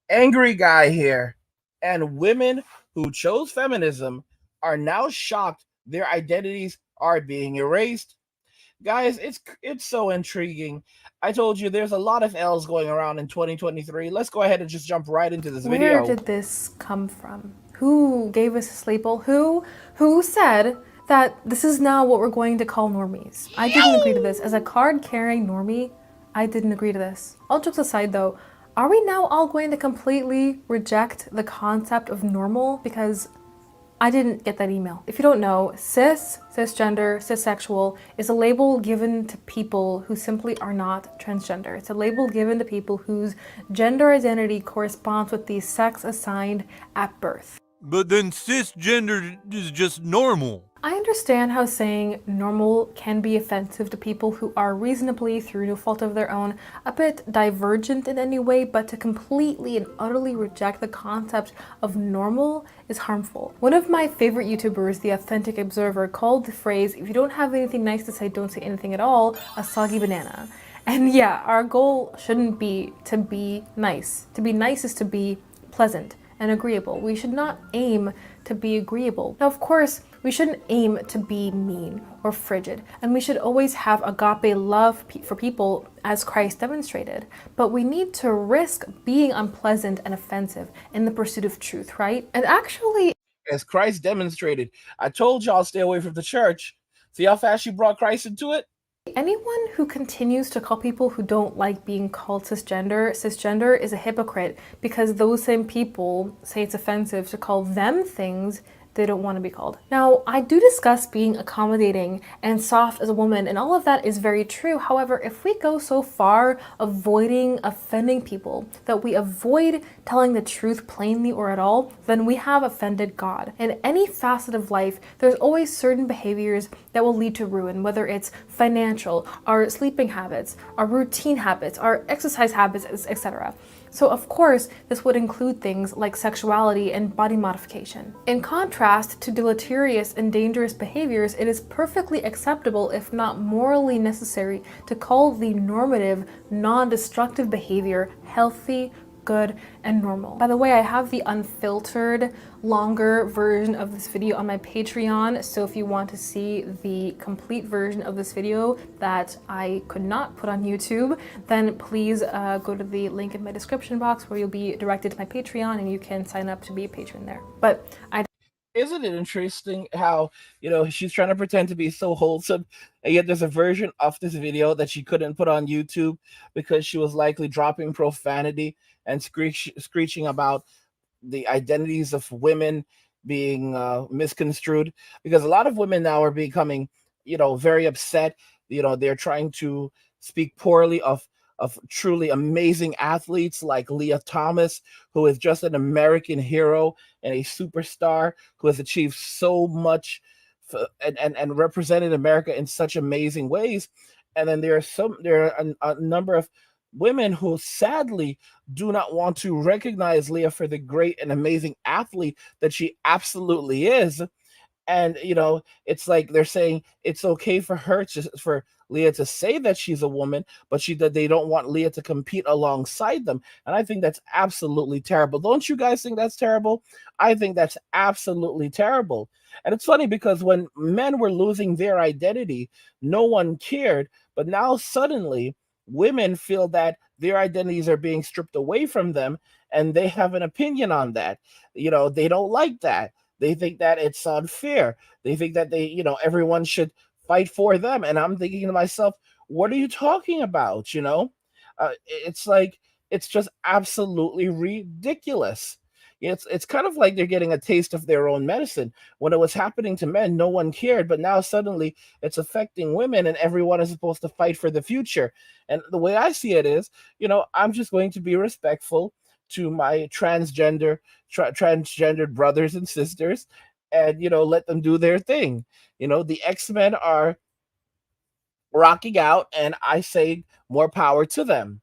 Angry guy here. And women who chose feminism are now shocked their identities are being erased. Guys, it's so intriguing. I told you there's a lot of L's going around in 2023. Let's go ahead and just jump right into this Where video. did this come from? Who gave us this label? Who said that this is now what we're going to call normies? I didn't agree to this. As a card-carrying normie, I didn't agree to this. All jokes aside though, are we now all going to completely reject the concept of normal? Because I didn't get that email. If you don't know, cisgender, cissexual is a label given to people who simply are not transgender. It's a label given to people whose gender identity corresponds with the sex assigned at birth. But then cisgender is just normal. I understand how saying normal can be offensive to people who are reasonably, through no fault of their own, a bit divergent in any way, but to completely and utterly reject the concept of normal is harmful. One of my favorite YouTubers, The Authentic Observer, called the phrase, "if you don't have anything nice to say, don't say anything at all," a soggy banana. And yeah, our goal shouldn't be to be nice. To be nice is to be pleasant and agreeable. We should not aim to be agreeable. Now, of course, we shouldn't aim to be mean or frigid, and we should always have agape love for people as Christ demonstrated. But we need to risk being unpleasant and offensive in the pursuit of truth, right? And actually, As Christ demonstrated, I told y'all stay away from the church. See how fast you brought Christ into it? anyone who continues to call people who don't like being called cisgender is a hypocrite, because those same people say it's offensive to call them things they don't want to be called. Now, I do discuss being accommodating and soft as a woman, and all of that is very true. However, if we go so far avoiding offending people that we avoid telling the truth plainly or at all, then we have offended God. In any facet of life, there's always certain behaviors that will lead to ruin, whether it's financial, our sleeping habits, our routine habits, our exercise habits, etc. So of course, this would include things like sexuality and body modification. In contrast to deleterious and dangerous behaviors, it is perfectly acceptable, if not morally necessary, to call the normative, non-destructive behavior healthy, good, and normal. By the way, I have the unfiltered, longer version of this video on my Patreon, so if you want to see the complete version of this video that I could not put on YouTube, then please go to the link in my description box where you'll be directed to my Patreon and you can sign up to be a patron there. But I Isn't it interesting how, she's trying to pretend to be so wholesome, and yet there's a version of this video that she couldn't put on YouTube because she was likely dropping profanity and screeching about the identities of women being misconstrued, because a lot of women now are becoming, very upset. They're trying to speak poorly of truly amazing athletes like Leah Thomas, who is just an American hero and a superstar who has achieved so much and represented America in such amazing ways. And then there are a number of women who sadly do not want to recognize Leah for the great and amazing athlete that she absolutely is. And it's like they're saying it's okay for for Leah to say that she's a woman, but that they don't want Leah to compete alongside them. And I think that's absolutely terrible. Don't you guys think that's terrible? I think that's absolutely terrible. And it's funny because when men were losing their identity, no one cared, but now suddenly women feel that their identities are being stripped away from them, and they have an opinion on that. They don't like that. They think that it's unfair. They think that everyone should fight for them. And I'm thinking to myself, what are you talking about? It's like, it's just absolutely ridiculous. It's kind of like they're getting a taste of their own medicine. When it was happening to men, no one cared, but now suddenly it's affecting women, and everyone is supposed to fight for the future. And the way I see it is, I'm just going to be respectful to my transgendered brothers and sisters, and let them do their thing. The X-Men are rocking out, and I say more power to them.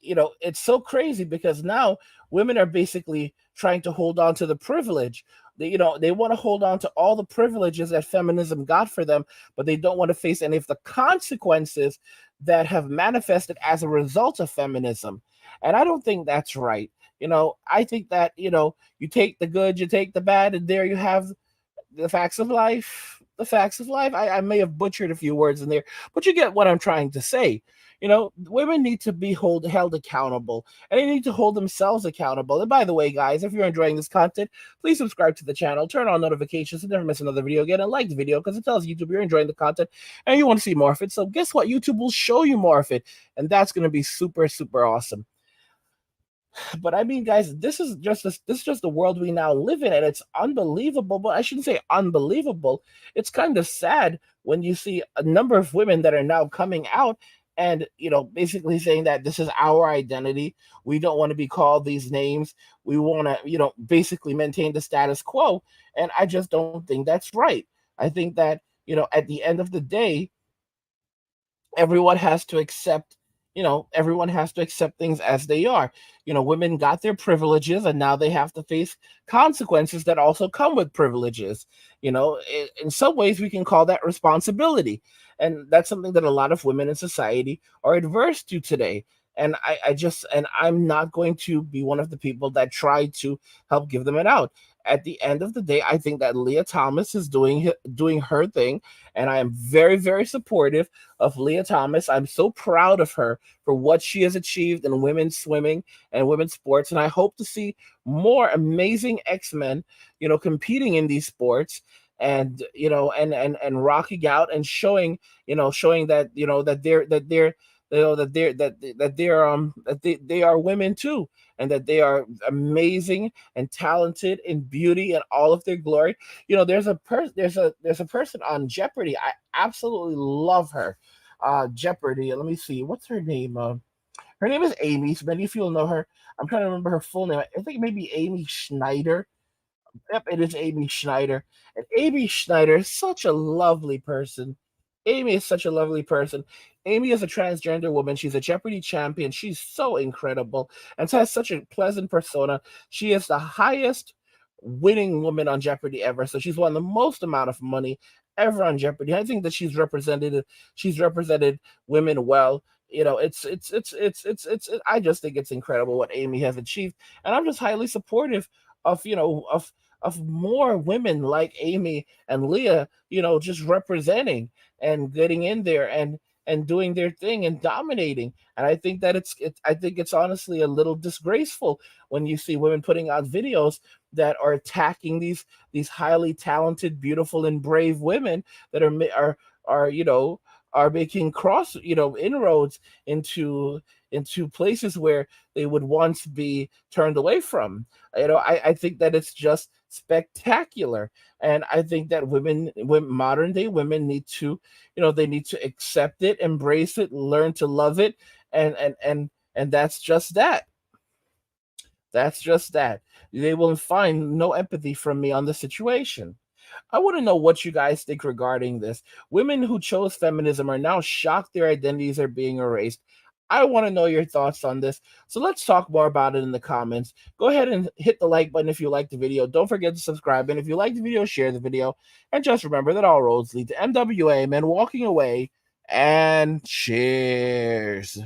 It's so crazy because now women are basically trying to hold on to the privilege. They want to hold on to all the privileges that feminism got for them, but they don't want to face any of the consequences that have manifested as a result of feminism. And I don't think that's right. I think that, you take the good, you take the bad, and there you have the facts of life. The facts of life. I may have butchered a few words in there, but you get what I'm trying to say. Women need to be held accountable, and they need to hold themselves accountable. And by the way, guys, if you're enjoying this content, please subscribe to the channel, turn on notifications to never miss another video again, and like the video because it tells YouTube you're enjoying the content and you want to see more of it. So guess what? YouTube will show you more of it, and that's going to be super, super awesome. But I mean, guys, this is just the world we now live in, and it's unbelievable. But I shouldn't say unbelievable. It's kind of sad when you see a number of women that are now coming out and basically saying that this is our identity. We don't want to be called these names. We want to basically maintain the status quo. And I just don't think that's right. I think that at the end of the day, everyone has to accept everyone has to accept things as they are. Women got their privileges and now they have to face consequences that also come with privileges. In some ways we can call that responsibility, and that's something that a lot of women in society are adverse to today. And I'm not going to be one of the people that try to help give them an out. At the end of the day, I think that Leah Thomas is doing her thing, and I am very, very supportive of Leah Thomas. I'm so proud of her for what she has achieved in women's swimming and women's sports, and I hope to see more amazing X-Men, competing in these sports, and and rocking out and showing that they are women too, and that they are amazing and talented in beauty and all of their glory. There's a person on Jeopardy. I absolutely love her. Jeopardy. Let me see. What's her name? Her name is Amy. So many of you will know her. I'm trying to remember her full name. I think maybe Amy Schneider. Yep, it is Amy Schneider. And Amy Schneider is such a lovely person. Amy is such a lovely person. Amy is a transgender woman. She's a Jeopardy champion. She's so incredible and has such a pleasant persona. She is the highest winning woman on Jeopardy ever. So she's won the most amount of money ever on Jeopardy. I think that she's represented women well. I just think it's incredible what Amy has achieved. And I'm just highly supportive of more women like Amy and Leah, just representing and getting in there and doing their thing and dominating. And I think that I think it's honestly a little disgraceful when you see women putting out videos that are attacking these highly talented, beautiful, and brave women that are are making inroads into places where they would once be turned away from. I think that it's just spectacular, and I think that modern day women need to, they need to accept it, embrace it, learn to love it, and that's just that. That's just that. They will find no empathy from me on the situation. I want to know what you guys think regarding this. Women who chose feminism are now shocked their identities are being erased. I want to know your thoughts on this. So let's talk more about it in the comments. Go ahead and hit the like button if you like the video. Don't forget to subscribe. And if you like the video, share the video. And just remember that all roads lead to MWA, men walking away. And cheers.